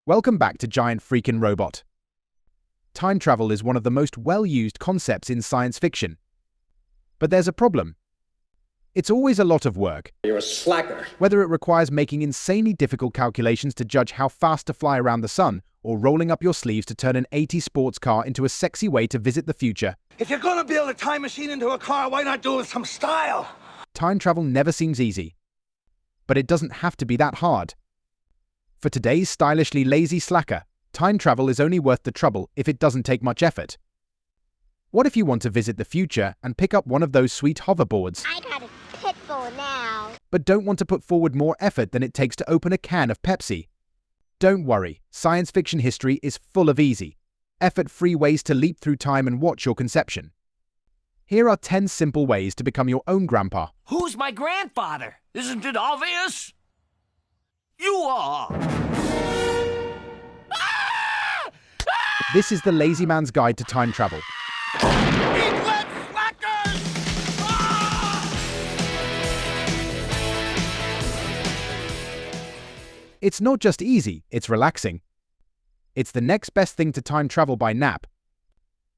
Welcome back to Giant Freakin' Robot. Time travel is one of the most well-used concepts in science fiction. But there's a problem. It's always a lot of work. You're a slacker. Whether it requires making insanely difficult calculations to judge how fast to fly around the sun, or rolling up your sleeves to turn an 80s sports car into a sexy way to visit the future. If you're gonna build a time machine into a car, why not do it with some style? Time travel never seems easy. But it doesn't have to be that hard. For today's stylishly lazy slacker, time travel is only worth the trouble if it doesn't take much effort. What if you want to visit the future and pick up one of those sweet hoverboards? I got a pit bull now. But don't want to put forward more effort than it takes to open a can of Pepsi? Don't worry, science fiction history is full of easy, effort-free ways to leap through time and watch your conception. Here are 10 simple ways to become your own grandpa. Who's my grandfather? Isn't it obvious? You are! This is the lazy man's guide to time travel. It's not just easy, it's relaxing. It's the next best thing to time travel by nap.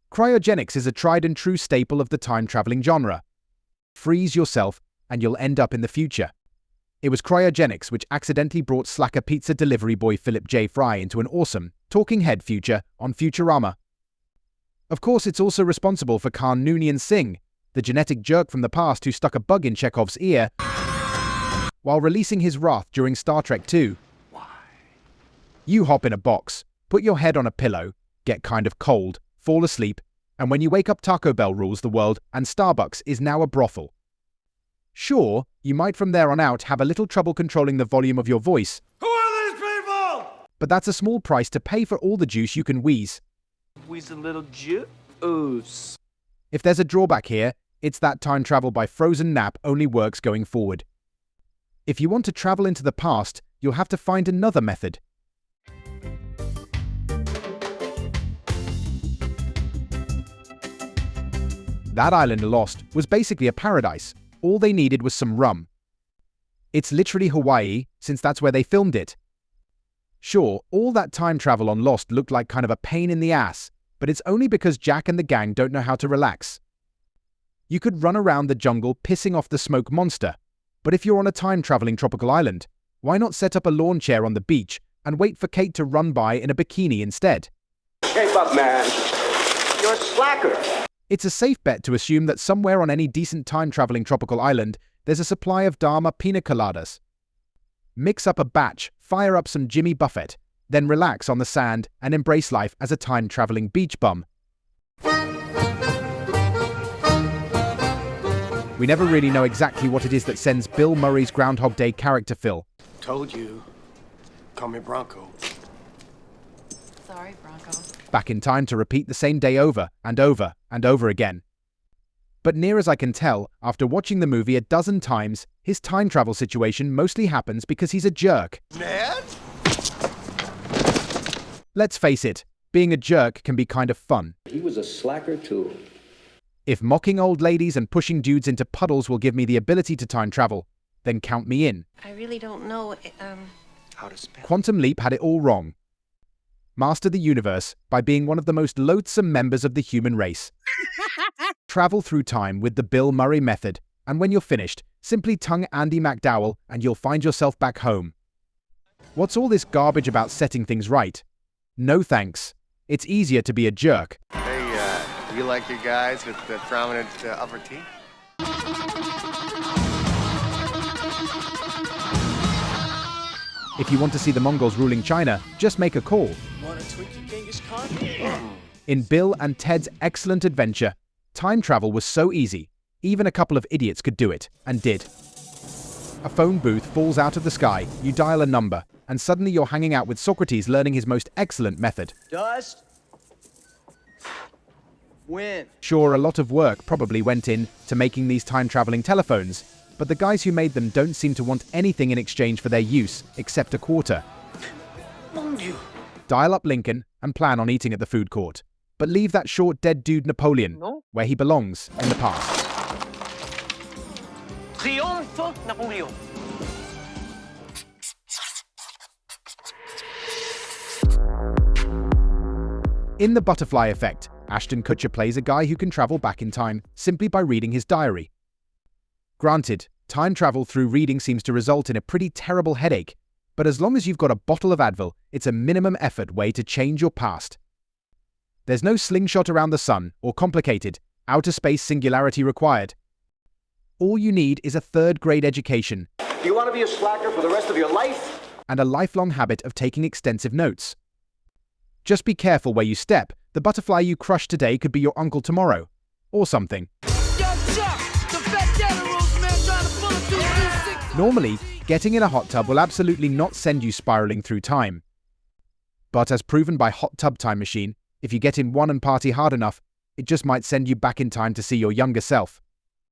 Cryogenics is a tried and true staple of the time-traveling genre. Freeze yourself and you'll end up in the future. It was cryogenics which accidentally brought slacker pizza delivery boy Philip J. Fry into an awesome, talking head future on Futurama. Of course, it's also responsible for Khan Noonien Singh, the genetic jerk from the past who stuck a bug in Chekhov's ear while releasing his wrath during Star Trek II. You hop in a box, put your head on a pillow, get kind of cold, fall asleep, and when you wake up, Taco Bell rules the world and Starbucks is now a brothel. Sure, you might from there on out have a little trouble controlling the volume of your voice. Who are these people? But that's a small price to pay for all the juice you can wheeze. Wheeze a little juice. If there's a drawback here, it's that time travel by frozen nap only works going forward. If you want to travel into the past, you'll have to find another method. That island Lost was basically a paradise. All they needed was some rum. It's literally Hawaii, since that's where they filmed it. Sure, all that time travel on Lost looked like kind of a pain in the ass, but it's only because Jack and the gang don't know how to relax. You could run around the jungle pissing off the smoke monster, but if you're on a time-traveling tropical island, why not set up a lawn chair on the beach and wait for Kate to run by in a bikini instead? Shape up, man. You're a slacker. It's a safe bet to assume that somewhere on any decent time-traveling tropical island, there's a supply of Dharma pina coladas. Mix up a batch, fire up some Jimmy Buffett, then relax on the sand and embrace life as a time-traveling beach bum. We never really know exactly what it is that sends Bill Murray's Groundhog Day character Phil. Told you. Call me Bronco. Sorry, Bronco. Back in time to repeat the same day over and over and over again. But near as I can tell, after watching the movie a dozen times, his time travel situation mostly happens because he's a jerk. Ned? Let's face it, being a jerk can be kind of fun. He was a slacker too. If mocking old ladies and pushing dudes into puddles will give me the ability to time travel, then count me in. I really don't know, How to spell? Quantum Leap had it all wrong. Master the universe by being one of the most loathsome members of the human race. Travel through time with the Bill Murray method, and when you're finished, simply tongue Andy McDowell and you'll find yourself back home. What's all this garbage about setting things right? No thanks. It's easier to be a jerk. Hey, you like your guys with the prominent upper teeth? If you want to see the Mongols ruling China, just make a call. Want a Twinkie Genghis Khan? In Bill and Ted's excellent adventure, time travel was so easy, even a couple of idiots could do it, and did. A phone booth falls out of the sky, you dial a number, and suddenly you're hanging out with Socrates learning his most excellent method. Dust. Win. Sure, a lot of work probably went in to making these time-traveling telephones, but the guys who made them don't seem to want anything in exchange for their use, except a quarter. Mon Dieu. Dial up Lincoln and plan on eating at the food court, but leave that short dead dude Napoleon, where he belongs in the past. Triomphe Napoleon. In The Butterfly Effect, Ashton Kutcher plays a guy who can travel back in time simply by reading his diary. Granted, time travel through reading seems to result in a pretty terrible headache, but as long as you've got a bottle of Advil, it's a minimum effort way to change your past. There's no slingshot around the sun or complicated, outer space singularity required. All you need is a third-grade education. Do you want to be a slacker for the rest of your life? And a lifelong habit of taking extensive notes. Just be careful where you step. The butterfly you crush today could be your uncle tomorrow. Or something. Normally, getting in a hot tub will absolutely not send you spiraling through time. But as proven by Hot Tub Time Machine, if you get in one and party hard enough, it just might send you back in time to see your younger self.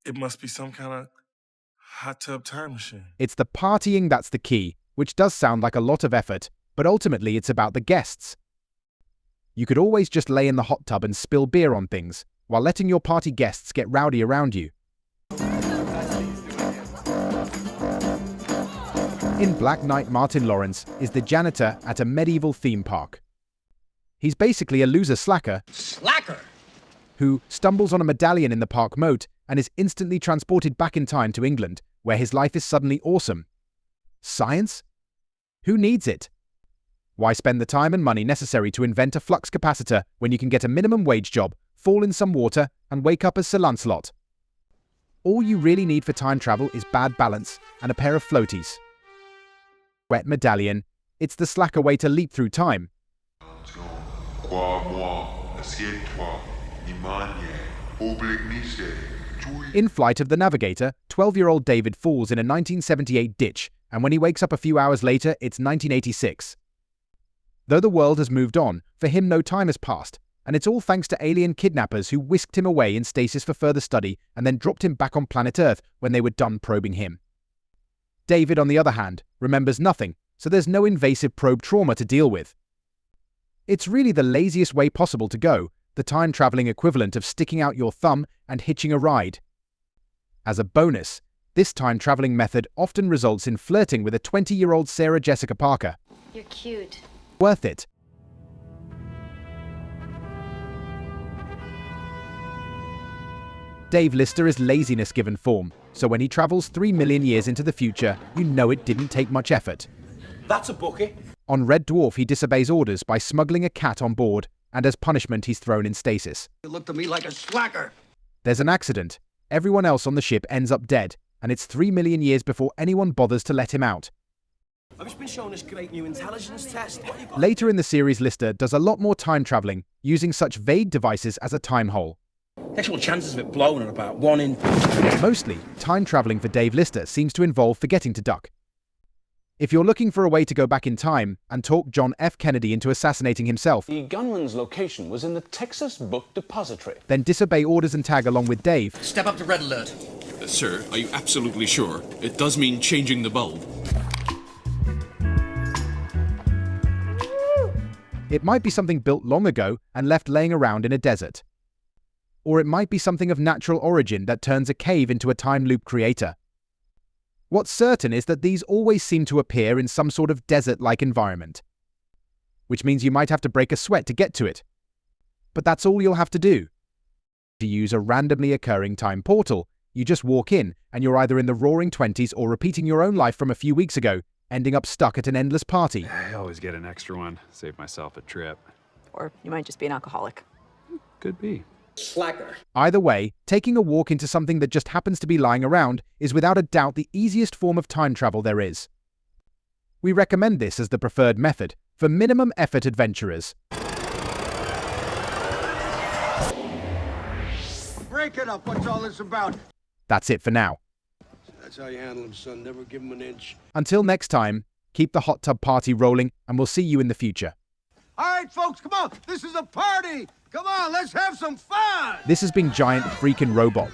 It must be some kind of hot tub time machine. It's the partying that's the key, which does sound like a lot of effort, but ultimately it's about the guests. You could always just lay in the hot tub and spill beer on things, while letting your party guests get rowdy around you. In Black Knight, Martin Lawrence is the janitor at a medieval theme park. He's basically a loser slacker who stumbles on a medallion in the park moat and is instantly transported back in time to England, where his life is suddenly awesome. Science? Who needs it? Why spend the time and money necessary to invent a flux capacitor when you can get a minimum wage job, fall in some water, and wake up as Sir Lancelot? All you really need for time travel is bad balance and a pair of floaties. Wet medallion, it's the slacker way to leap through time. In Flight of the Navigator, 12-year-old David falls in a 1978 ditch, and when he wakes up a few hours later, it's 1986. Though the world has moved on, for him no time has passed, and it's all thanks to alien kidnappers who whisked him away in stasis for further study and then dropped him back on planet Earth when they were done probing him. David, on the other hand, remembers nothing, so there's no invasive probe trauma to deal with. It's really the laziest way possible to go, the time-traveling equivalent of sticking out your thumb and hitching a ride. As a bonus, this time-traveling method often results in flirting with a 20-year-old Sarah Jessica Parker. You're cute. Worth it. Dave Lister is laziness given form, so when he travels 3 million years into the future, you know it didn't take much effort. That's a bookie. On Red Dwarf, he disobeys orders by smuggling a cat on board, and as punishment he's thrown in stasis. You look to me like a slacker. There's an accident. Everyone else on the ship ends up dead, and it's 3 million years before anyone bothers to let him out. I've just been shown this great new intelligence test. What you got? Later in the series, Lister does a lot more time traveling, using such vague devices as a time hole. The actual chances of it blowing are about 1 in... Mostly, time traveling for Dave Lister seems to involve forgetting to duck. If you're looking for a way to go back in time and talk John F. Kennedy into assassinating himself, the gunman's location was in the Texas Book Depository. then disobey orders and tag along with Dave, Step up to red alert. Sir, are you absolutely sure? It does mean changing the bulb. it might be something built long ago and left laying around in a desert. Or it might be something of natural origin that turns a cave into a time loop creator. What's certain is that these always seem to appear in some sort of desert-like environment, which means you might have to break a sweat to get to it. But that's all you'll have to do. To use a randomly occurring time portal, you just walk in and you're either in the roaring 20s or repeating your own life from a few weeks ago, ending up stuck at an endless party. I always get an extra one, save myself a trip. Or you might just be an alcoholic. Could be. Slacker. Either way, taking a walk into something that just happens to be lying around is without a doubt the easiest form of time travel there is. We recommend this as the preferred method for minimum effort adventurers. Break it up. What's all this about? That's it for now. That's how you handle him, son. Never give him an inch. Until next time, keep the hot tub party rolling and we'll see you in the future. All right, folks, come on. This is a party. Come on, let's have some fun. This has been Giant Freakin' Robot.